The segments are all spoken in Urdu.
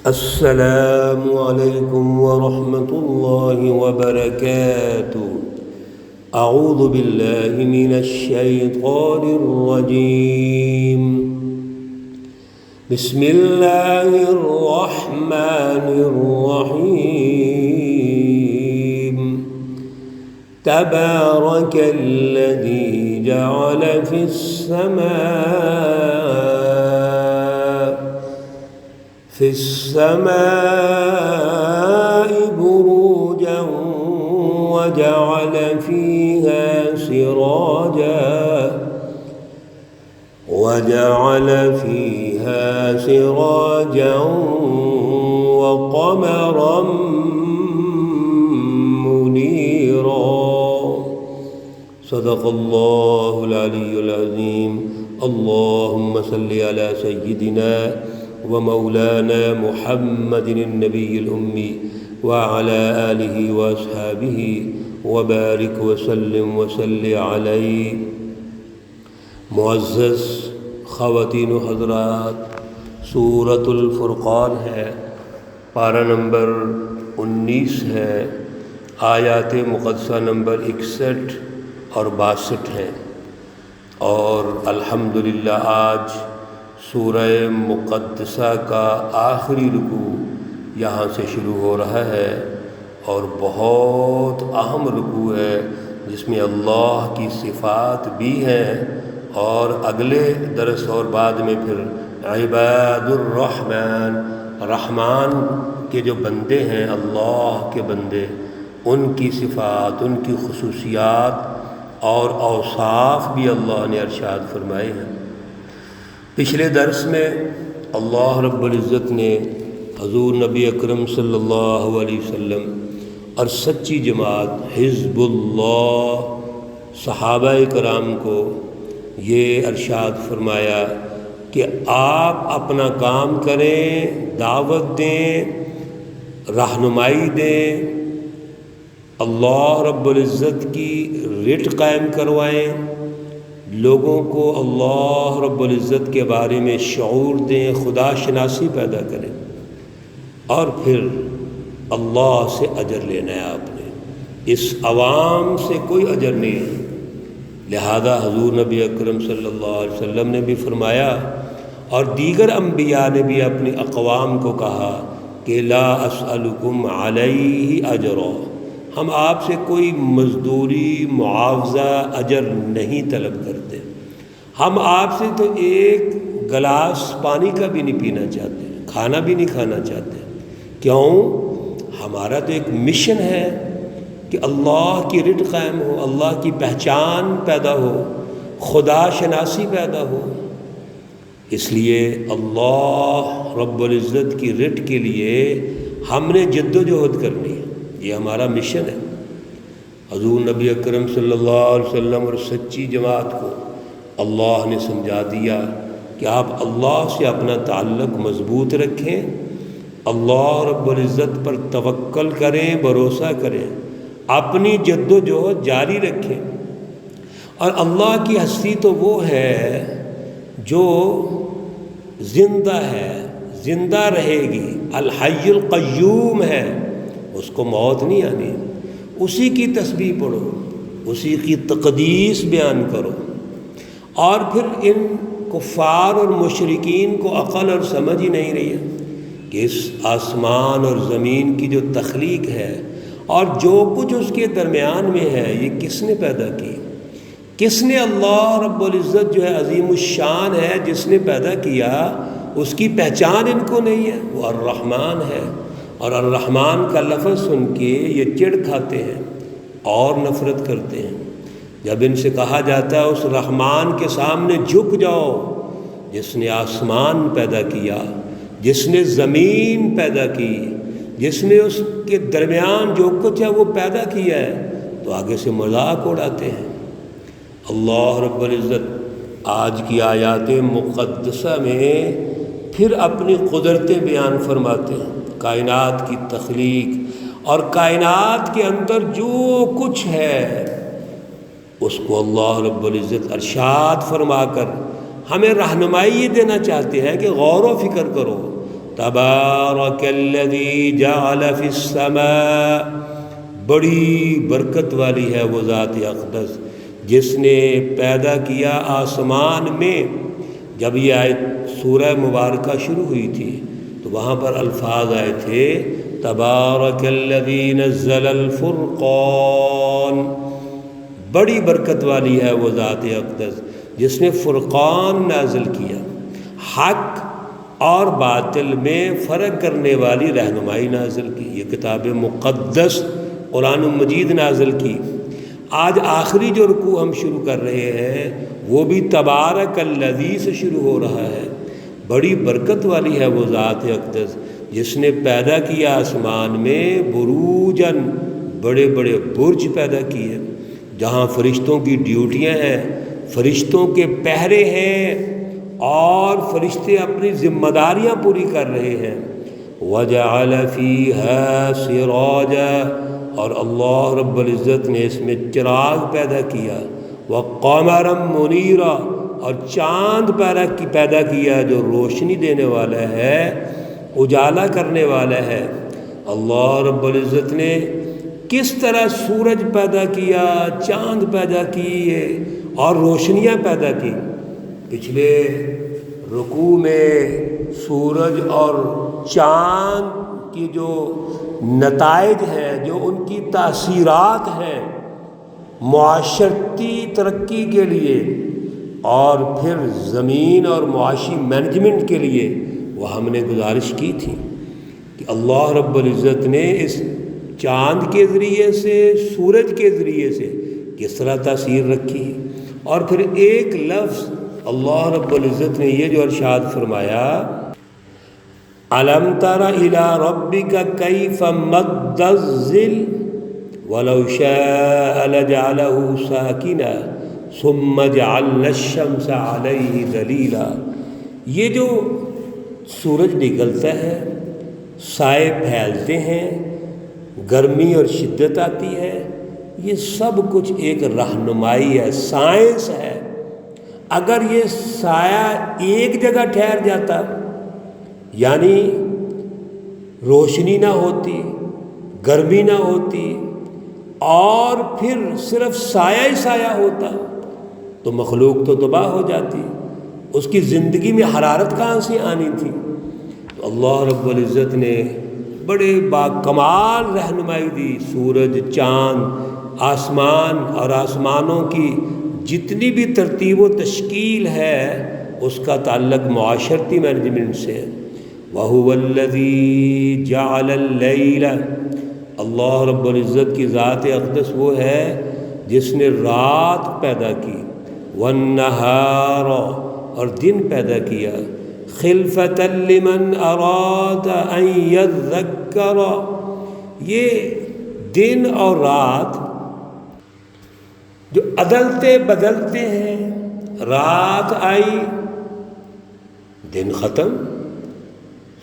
السلام علیکم ورحمۃ اللہ وبرکاتہ۔ اعوذ باللہ من الشیطان الرجیم، بسم اللہ الرحمن الرحیم۔ تبارک الذی جعل فی السماء بروجا وجعل فيها سراجا وقمرا منيرا۔ صدق اللہ العلی العظیم۔ اللہم صل علی سیدنا ومولانا محمد النبی الأمی وعلى آلہ واصحابہ وبارک وسلم وصلی علیہ۔ معزز خواتین و حضرات، سورۃ الفرقان ہے، پارہ نمبر 19 ہے، آیات مقدسہ نمبر 61 اور 62 ہیں، اور الحمدللہ آج سورہ مقدسہ کا آخری رکوع یہاں سے شروع ہو رہا ہے، اور بہت اہم رکوع ہے جس میں اللہ کی صفات بھی ہیں، اور اگلے درس اور بعد میں پھر عباد الرحمن، رحمان کے جو بندے ہیں، اللہ کے بندے، ان کی صفات، ان کی خصوصیات اور اوصاف بھی اللہ نے ارشاد فرمائے ہیں۔ پچھلے درس میں اللہ رب العزت نے حضور نبی اکرم صلی اللہ علیہ وسلم اور سچی جماعت حزب اللہ صحابہ کرام کو یہ ارشاد فرمایا کہ آپ اپنا کام کریں، دعوت دیں، رہنمائی دیں، اللہ رب العزت کی رٹ قائم کروائیں، لوگوں کو اللہ رب العزت کے بارے میں شعور دیں، خدا شناسی پیدا کریں، اور پھر اللہ سے اجر لینا ہے آپ نے، اس عوام سے کوئی اجر نہیں ہے۔ لہذا حضور نبی اکرم صلی اللہ علیہ وسلم نے بھی فرمایا، اور دیگر انبیاء نے بھی اپنی اقوام کو کہا کہ لا اسألکم علیہ اجرا، ہم آپ سے کوئی مزدوری، معاوضہ، اجر نہیں طلب کرتے، ہم آپ سے تو ایک گلاس پانی کا بھی نہیں پینا چاہتے، کھانا بھی نہیں کھانا چاہتے۔ کیوں؟ ہمارا تو ایک مشن ہے کہ اللہ کی رٹ قائم ہو، اللہ کی پہچان پیدا ہو، خدا شناسی پیدا ہو۔ اس لیے اللہ رب العزت کی رٹ کے لیے ہم نے جد و جہد کرنی ہے، یہ ہمارا مشن ہے۔ حضور نبی اکرم صلی اللہ علیہ وسلم اور سچی جماعت کو اللہ نے سمجھا دیا کہ آپ اللہ سے اپنا تعلق مضبوط رکھیں، اللہ رب العزت پر توکل کریں، بھروسہ کریں، اپنی جد و جہد جاری رکھیں۔ اور اللہ کی ہستی تو وہ ہے جو زندہ ہے، زندہ رہے گی، الحی القیوم ہے، اس کو موت نہیں آنی۔ اسی کی تسبیح پڑھو، اسی کی تقدیس بیان کرو، اور پھر ان کفار اور مشرکین کو عقل اور سمجھ ہی نہیں رہی ہے کہ اس آسمان اور زمین کی جو تخلیق ہے اور جو کچھ اس کے درمیان میں ہے، یہ کس نے پیدا کی؟ کس نے؟ اللہ رب العزت جو ہے عظیم الشان ہے، جس نے پیدا کیا، اس کی پہچان ان کو نہیں ہے، وہ الرحمن ہے۔ اور الرحمن کا لفظ سن کے یہ چڑ کھاتے ہیں اور نفرت کرتے ہیں۔ جب ان سے کہا جاتا ہے اس رحمان کے سامنے جھک جاؤ جس نے آسمان پیدا کیا، جس نے زمین پیدا کی، جس نے اس کے درمیان جو کچھ ہے وہ پیدا کیا ہے، تو آگے سے مذاق اڑاتے ہیں۔ اللہ رب العزت آج کی آیات مقدسہ میں پھر اپنی قدرتیں بیان فرماتے ہیں، کائنات کی تخلیق، اور کائنات کے اندر جو کچھ ہے اس کو اللہ رب العزت ارشاد فرما کر ہمیں رہنمائی یہ دینا چاہتے ہیں کہ غور و فکر کرو، تبارک الذی جعل فی السماء، بڑی برکت والی ہے وہ ذات اقدس جس نے پیدا کیا آسمان میں۔ جب یہ آیت سورہ مبارکہ شروع ہوئی تھی تو وہاں پر الفاظ آئے تھے تبارک الذی نزل الفرقان، بڑی برکت والی ہے وہ ذات اقدس جس نے فرقان نازل کیا، حق اور باطل میں فرق کرنے والی رہنمائی نازل کی، یہ کتاب مقدس قرآن مجید نازل کی۔ آج آخری جو رکوع ہم شروع کر رہے ہیں وہ بھی تبارک الذی سے شروع ہو رہا ہے۔ بڑی برکت والی ہے وہ ذات اقدس جس نے پیدا کیا آسمان میں بروجن، بڑے بڑے برج پیدا کیے جہاں فرشتوں کی ڈیوٹیاں ہیں، فرشتوں کے پہرے ہیں اور فرشتے اپنی ذمہ داریاں پوری کر رہے ہیں۔ وَجَعَلَ فِيهَا سِرَاجًا، اور اللہ رب العزت نے اس میں چراغ پیدا کیا، وَقَمَرًا مُنِيرًا، اور چاند پیدا کیا جو روشنی دینے والا ہے، اجالا کرنے والا ہے۔ اللہ رب العزت نے کس طرح سورج پیدا کیا، چاند پیدا کیے اور روشنیاں پیدا کی۔ پچھلے رکوع میں سورج اور چاند کی جو نتائج ہیں، جو ان کی تاثیرات ہیں معاشرتی ترقی کے لیے اور پھر زمین اور معاشی مینجمنٹ کے لیے، وہ ہم نے گزارش کی تھی کہ اللہ رب العزت نے اس چاند کے ذریعے سے، سورج کے ذریعے سے کس طرح تاثیر رکھی، اور پھر ایک لفظ اللہ رب العزت نے یہ جو ارشاد فرمایا أَلَمْ تَرَ إِلَىٰ رَبِّكَ كَيْفَ مَدَّ الظِّلَّ وَلَوْ شَاءَ لَجَعَلَهُ سَاكِنًا ثُمَّ جَعَلْنَا الشَّمْسَ عَلَيْهِ دَلِيلًا۔ یہ جو سورج نکلتا ہے، سائے پھیلتے ہیں، گرمی اور شدت آتی ہے، یہ سب کچھ ایک رہنمائی ہے، سائنس ہے۔ اگر یہ سایہ ایک جگہ ٹھہر جاتا، یعنی روشنی نہ ہوتی، گرمی نہ ہوتی اور پھر صرف سایہ ہی سایہ ہوتا تو مخلوق تو تباہ ہو جاتی، اس کی زندگی میں حرارت کہاں سے آنی تھی۔ تو اللہ رب العزت نے بڑے باکمال رہنمائی دی، سورج، چاند، آسمان اور آسمانوں کی جتنی بھی ترتیب و تشکیل ہے اس کا تعلق معاشرتی مینجمنٹ سے ہے۔ وَهُوَ الَّذِي جَعَلَ اللَّيْلَ، اللہ رب العزت کی ذات اقدس وہ ہے جس نے رات پیدا کی، وَالنَّهَارَ، اور دن پیدا کیا، خِلْفَةً لِمَنْ أَرَادَ أَنْ يَذَّكَّرَ، یہ دن اور رات جو عدلتے بدلتے ہیں، رات آئی دن ختم،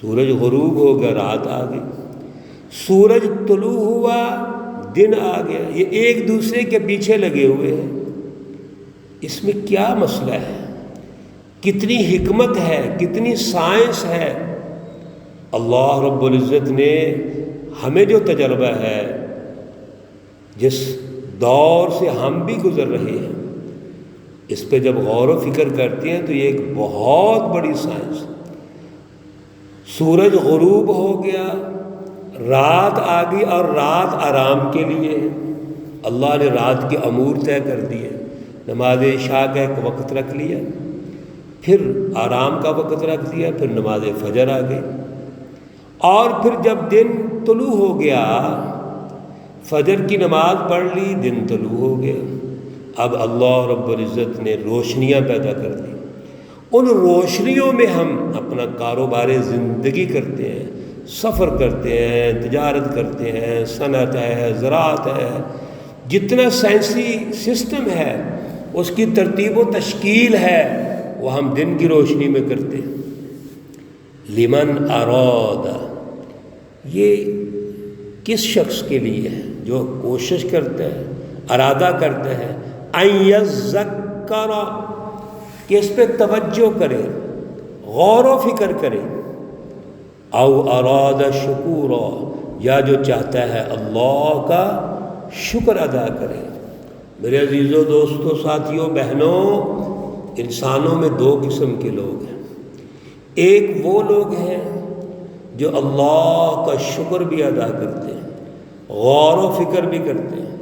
سورج غروب ہو گیا رات آ گئی، سورج طلوع ہوا دن آ گیا، یہ ایک دوسرے کے پیچھے لگے ہوئے ہیں۔ اس میں کیا مسئلہ ہے، کتنی حکمت ہے، کتنی سائنس ہے۔ اللہ رب العزت نے ہمیں جو تجربہ ہے، جس دور سے ہم بھی گزر رہے ہیں، اس پہ جب غور و فکر کرتے ہیں تو یہ ایک بہت بڑی سائنس۔ سورج غروب ہو گیا، رات آ گئی، اور رات آرام کے لیے ہے۔ اللہ نے رات کے امور طے کر دیے، نماز عشاء کا ایک وقت رکھ لیا، پھر آرام کا وقت رکھ دیا، پھر نماز فجر آ گئی، اور پھر جب دن طلوع ہو گیا، فجر کی نماز پڑھ لی، دن طلوع ہو گیا۔ اب اللہ رب العزت نے روشنیاں پیدا کر دی، ان روشنیوں میں ہم اپنا کاروبار زندگی کرتے ہیں، سفر کرتے ہیں، تجارت کرتے ہیں، صنعت ہے، زراعت ہے، جتنا سائنسی سسٹم ہے، اس کی ترتیب و تشکیل ہے، وہ ہم دن کی روشنی میں کرتے ہیں۔ لمن اراد، یہ کس شخص کے لیے ہے جو کوشش کرتا ہے، ارادہ کرتا ہے، ان یذکر، کہ اس پہ توجہ کرے، غور و فکر کرے، او اراد شکورا، یا جو چاہتا ہے اللہ کا شکر ادا کرے۔ میرے عزیزوں، دوستوں، ساتھیوں، بہنوں، انسانوں میں دو قسم کے لوگ ہیں۔ ایک وہ لوگ ہیں جو اللہ کا شکر بھی ادا کرتے ہیں، غور و فکر بھی کرتے ہیں،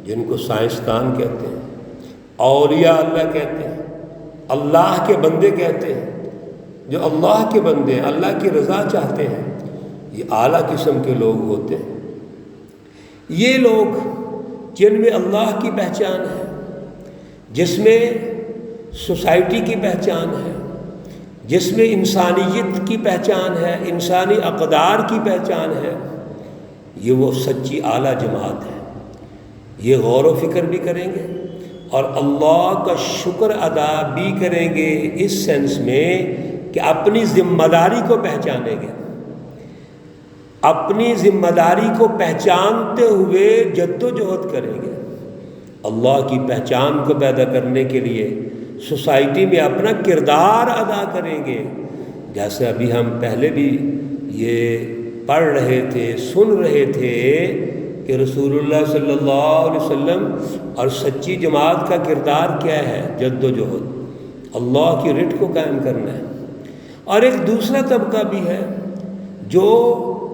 جن کو سائنسدان کہتے ہیں، اولیاء اللہ کہتے ہیں، اللہ کے بندے کہتے ہیں، جو اللہ کے بندے ہیں، اللہ کی رضا چاہتے ہیں، یہ اعلیٰ قسم کے لوگ ہوتے ہیں۔ یہ لوگ جن میں اللہ کی پہچان ہے، جس میں سوسائٹی کی پہچان ہے، جس میں انسانیت کی پہچان ہے، انسانی اقدار کی پہچان ہے، یہ وہ سچی اعلیٰ جماعت ہے۔ یہ غور و فکر بھی کریں گے اور اللہ کا شکر ادا بھی کریں گے، اس سینس میں کہ اپنی ذمہ داری کو پہچانیں گے، اپنی ذمہ داری کو پہچانتے ہوئے جد و جہد کریں گے، اللہ کی پہچان کو پیدا کرنے کے لیے سوسائٹی میں اپنا کردار ادا کریں گے۔ جیسے ابھی ہم پہلے بھی یہ پڑھ رہے تھے، سن رہے تھے کہ رسول اللہ صلی اللہ علیہ وسلم اور سچی جماعت کا کردار کیا ہے؟ جد و جہد، اللہ کی رٹ کو قائم کرنا ہے۔ اور ایک دوسرا طبقہ بھی ہے جو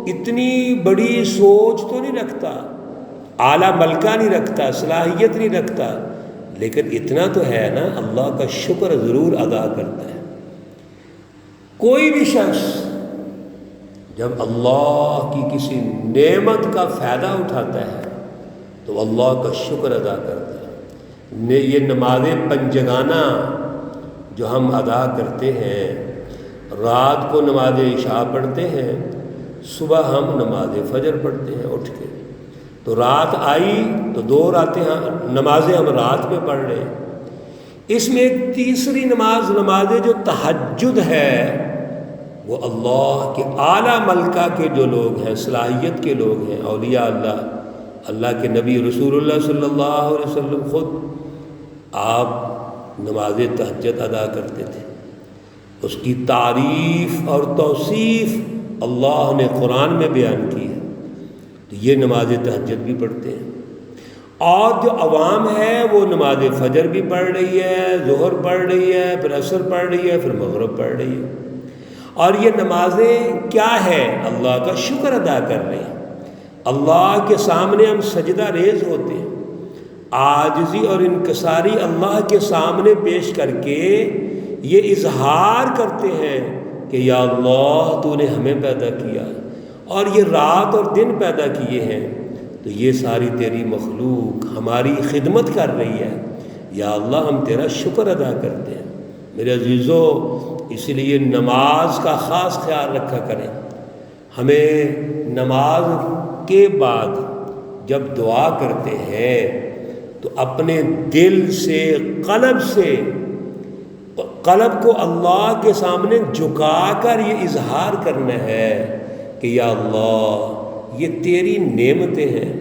اتنی بڑی سوچ تو نہیں رکھتا، اعلیٰ ملکہ نہیں رکھتا، صلاحیت نہیں رکھتا، لیکن اتنا تو ہے نا، اللہ کا شکر ضرور ادا کرتا ہے۔ کوئی بھی شخص جب اللہ کی کسی نعمت کا فائدہ اٹھاتا ہے تو اللہ کا شکر ادا کرتا ہے۔ یہ نماز پنجگانہ جو ہم ادا کرتے ہیں، رات کو نماز عشاء پڑھتے ہیں، صبح ہم نماز فجر پڑھتے ہیں اٹھ کے، تو رات آئی تو 2 راتیں نمازیں ہم رات میں پڑھ رہے ہیں۔ اس میں ایک تیسری نماز جو تہجد ہے، وہ اللہ کے اعلیٰ ملکہ کے جو لوگ ہیں، صلاحیت کے لوگ ہیں، اولیاء اللہ، اللہ کے نبی رسول اللہ صلی اللہ علیہ وسلم خود آپ نماز تہجد ادا کرتے تھے۔ اس کی تعریف اور توصیف اللہ نے قرآن میں بیان کی ہے، تو یہ نماز تہجد بھی پڑھتے ہیں۔ اور جو عوام ہے وہ نماز فجر بھی پڑھ رہی ہے، ظہر پڑھ رہی ہے، پھر عصر پڑھ رہی ہے، پھر مغرب پڑھ رہی ہے، اور یہ نمازیں کیا ہے؟ اللہ کا شکر ادا کر رہے ہیں۔ اللہ کے سامنے ہم سجدہ ریز ہوتے ہیں، عاجزی اور انکساری اللہ کے سامنے پیش کر کے یہ اظہار کرتے ہیں کہ یا اللہ تو نے ہمیں پیدا کیا اور یہ رات اور دن پیدا کیے ہیں، تو یہ ساری تیری مخلوق ہماری خدمت کر رہی ہے، یا اللہ ہم تیرا شکر ادا کرتے ہیں۔ میرے عزیزو، اس لیے نماز کا خاص خیال رکھا کریں۔ ہمیں نماز کے بعد جب دعا کرتے ہیں تو اپنے دل سے، قلب کو اللہ کے سامنے جھکا کر یہ اظہار کرنا ہے کہ یا اللہ یہ تیری نعمتیں ہیں،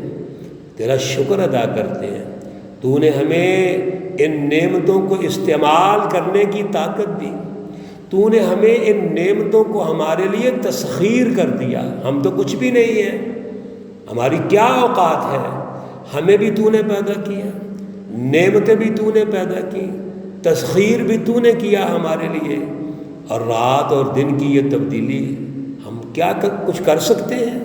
تیرا شکر ادا کرتے ہیں، تو نے ہمیں ان نعمتوں کو استعمال کرنے کی طاقت دی، تو نے ہمیں ان نعمتوں کو ہمارے لیے تسخیر کر دیا، ہم تو کچھ بھی نہیں ہیں، ہماری کیا اوقات ہے، ہمیں بھی تو نے پیدا کیا، نعمتیں بھی تو نے پیدا کی، تسخیر بھی تو نے کیا ہمارے لیے، اور رات اور دن کی یہ تبدیلی ہم کیا کچھ کر سکتے ہیں؟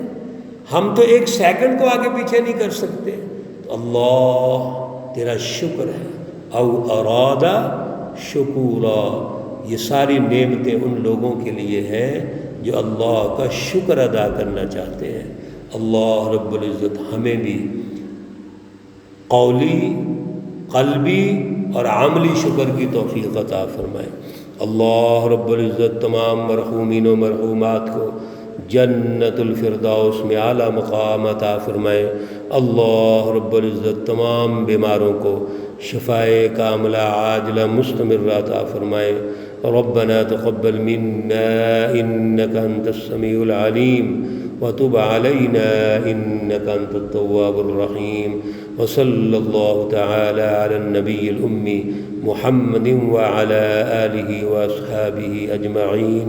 ہم تو 1 سیکنڈ کو آگے پیچھے نہیں کر سکتے، تو اللہ تیرا شکر ہے۔ او ارادہ شکورا، یہ ساری نعمتیں ان لوگوں کے لیے ہیں جو اللہ کا شکر ادا کرنا چاہتے ہیں۔ اللہ رب العزت ہمیں بھی قولی، قلبی اور عملی شکر کی توفیق عطا فرمائے۔ اللہ رب العزت تمام مرحومین و مرحومات کو جنت الفردوس میں اعلیٰ مقام عطا فرمائے۔ اللہ رب العزت تمام بیماروں کو شفائے کاملہ عاجلہ مستمرہ عطا فرمائے۔ ربنا تقبل منا انك انت السميع العليم وتب علينا انك انت التواب الرحيم، وصلى الله تعالى على النبي الأمي محمد وعلى آله وأصحابه أجمعين،